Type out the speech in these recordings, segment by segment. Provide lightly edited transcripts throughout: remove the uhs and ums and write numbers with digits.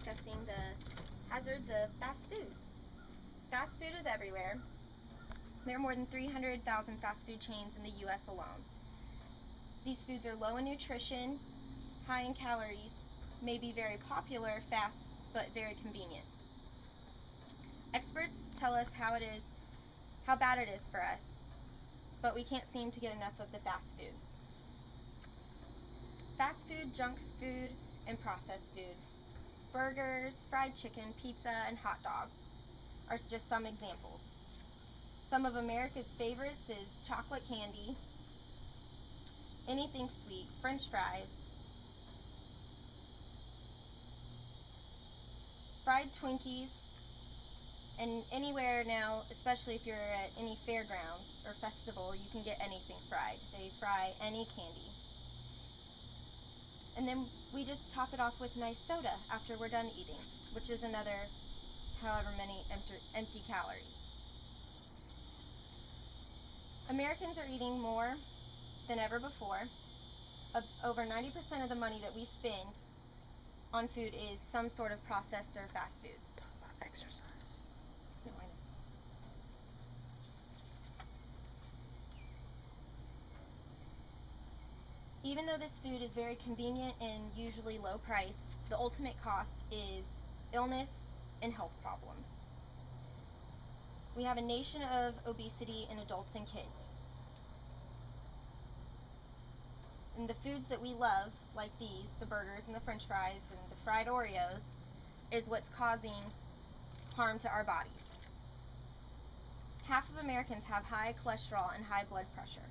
discussing the hazards of fast food. Fast food is everywhere. There are more than 300,000 fast food chains in the U.S. alone. These foods are low in nutrition, high in calories, may be very popular, fast, but very convenient. Experts tell us how bad it is for us, but we can't seem to get enough of the fast food. Fast food, junk food, and processed food. Burgers, fried chicken, pizza, and hot dogs are just some examples. Some of America's favorites is chocolate candy, anything sweet, French fries, fried Twinkies, and anywhere now, especially if you're at any fairgrounds or festival, you can get anything fried. They fry any candy. And then we just top it off with nice soda after we're done eating, which is another however many empty calories. Americans are eating more than ever before. Over 90% of the money that we spend on food is some sort of processed or fast food. Talk about exercise. No, I know. Even though this food is very convenient and usually low priced, the ultimate cost is illness and health problems. We have a nation of obesity in adults and kids. And the foods that we love, like these, the burgers and the French fries and the fried Oreos, is what's causing harm to our bodies. Half of Americans have high cholesterol and high blood pressure.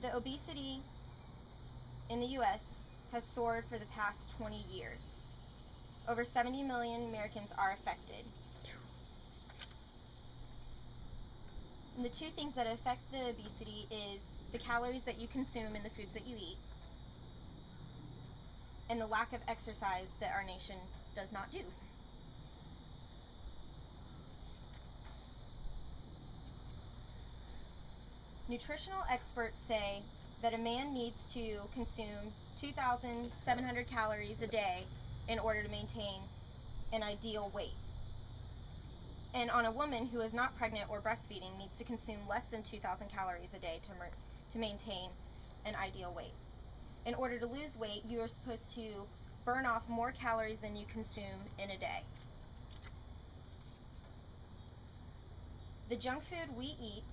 The obesity in the U.S. has soared for the past 20 years. Over 70 million Americans are affected. And the two things that affect the obesity is the calories that you consume in the foods that you eat, and the lack of exercise that our nation does not do. Nutritional experts say that a man needs to consume 2,700 calories a day in order to maintain an ideal weight. And on a woman who is not pregnant or breastfeeding needs to consume less than 2,000 calories a day to maintain an ideal weight. In order to lose weight, you are supposed to burn off more calories than you consume in a day. The junk food we eat,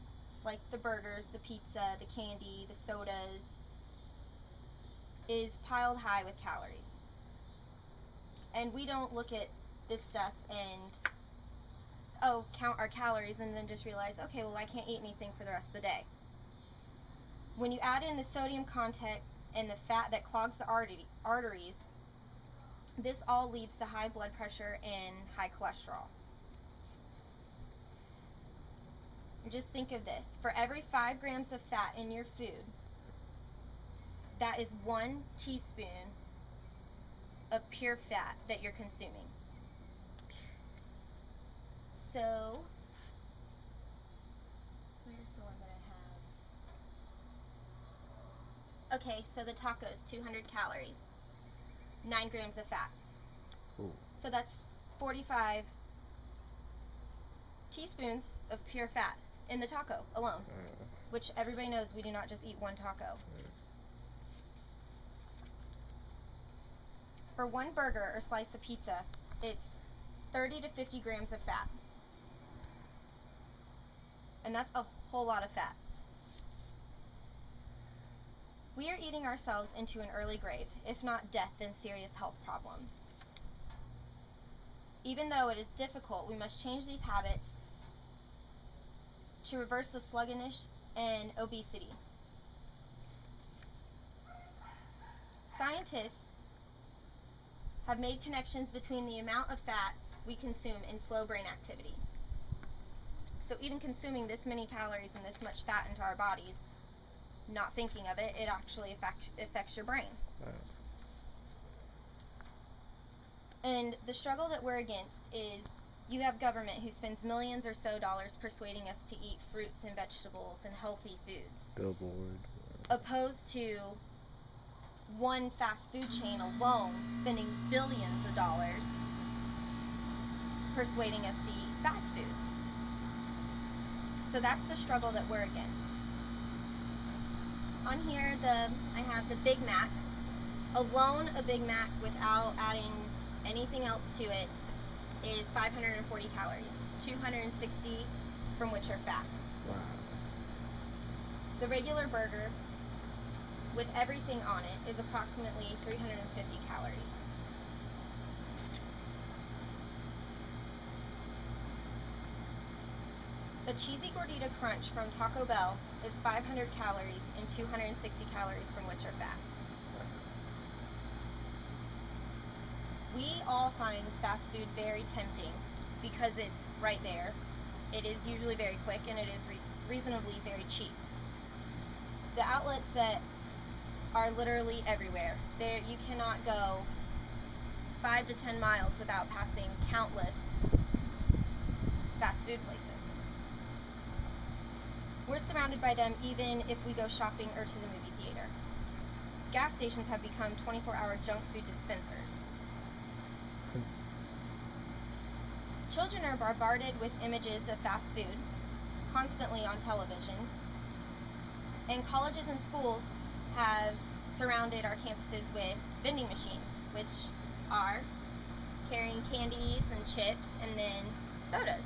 like the burgers, the pizza, the candy, the sodas, is piled high with calories. And we don't look at this stuff and count our calories and then just realize, okay, well, I can't eat anything for the rest of the day. When you add in the sodium content and the fat that clogs the arteries, this all leads to high blood pressure and high cholesterol. And just think of this. For every 5 grams of fat in your food, that is 1 teaspoon of pure fat that you're consuming. So, where's the one that I have? Okay, so the tacos, 200 calories, 9 grams of fat. Ooh. So that's 45 teaspoons of pure fat in the taco alone, which everybody knows we do not just eat one taco. For one burger or slice of pizza, it's 30 to 50 grams of fat. And that's a whole lot of fat. We are eating ourselves into an early grave, if not death, then serious health problems. Even though it is difficult, we must change these habits to reverse the sluggishness and obesity. Scientists have made connections between the amount of fat we consume and slow brain activity. So even consuming this many calories and this much fat into our bodies, not thinking of it, it actually affects your brain. And the struggle that we're against is you have government who spends millions or so dollars persuading us to eat fruits and vegetables and healthy foods. Billboards. Opposed to one fast food chain alone spending billions of dollars persuading us to eat fast foods. So that's the struggle that we're against. On here, I have the Big Mac. Alone, a Big Mac without adding anything else to it is 540 calories, 260 from which are fat. Wow. The regular burger with everything on it is approximately 350 calories. A cheesy gordita crunch from Taco Bell is 500 calories and 260 calories from which are fat. We all find fast food very tempting because it's right there. It is usually very quick and it is reasonably very cheap. The outlets that are literally everywhere. You cannot go 5 to 10 miles without passing countless fast food places. We're surrounded by them even if we go shopping or to the movie theater. Gas stations have become 24-hour junk food dispensers. Children are bombarded with images of fast food constantly on television, and colleges and schools have surrounded our campuses with vending machines, which are carrying candies and chips and then sodas.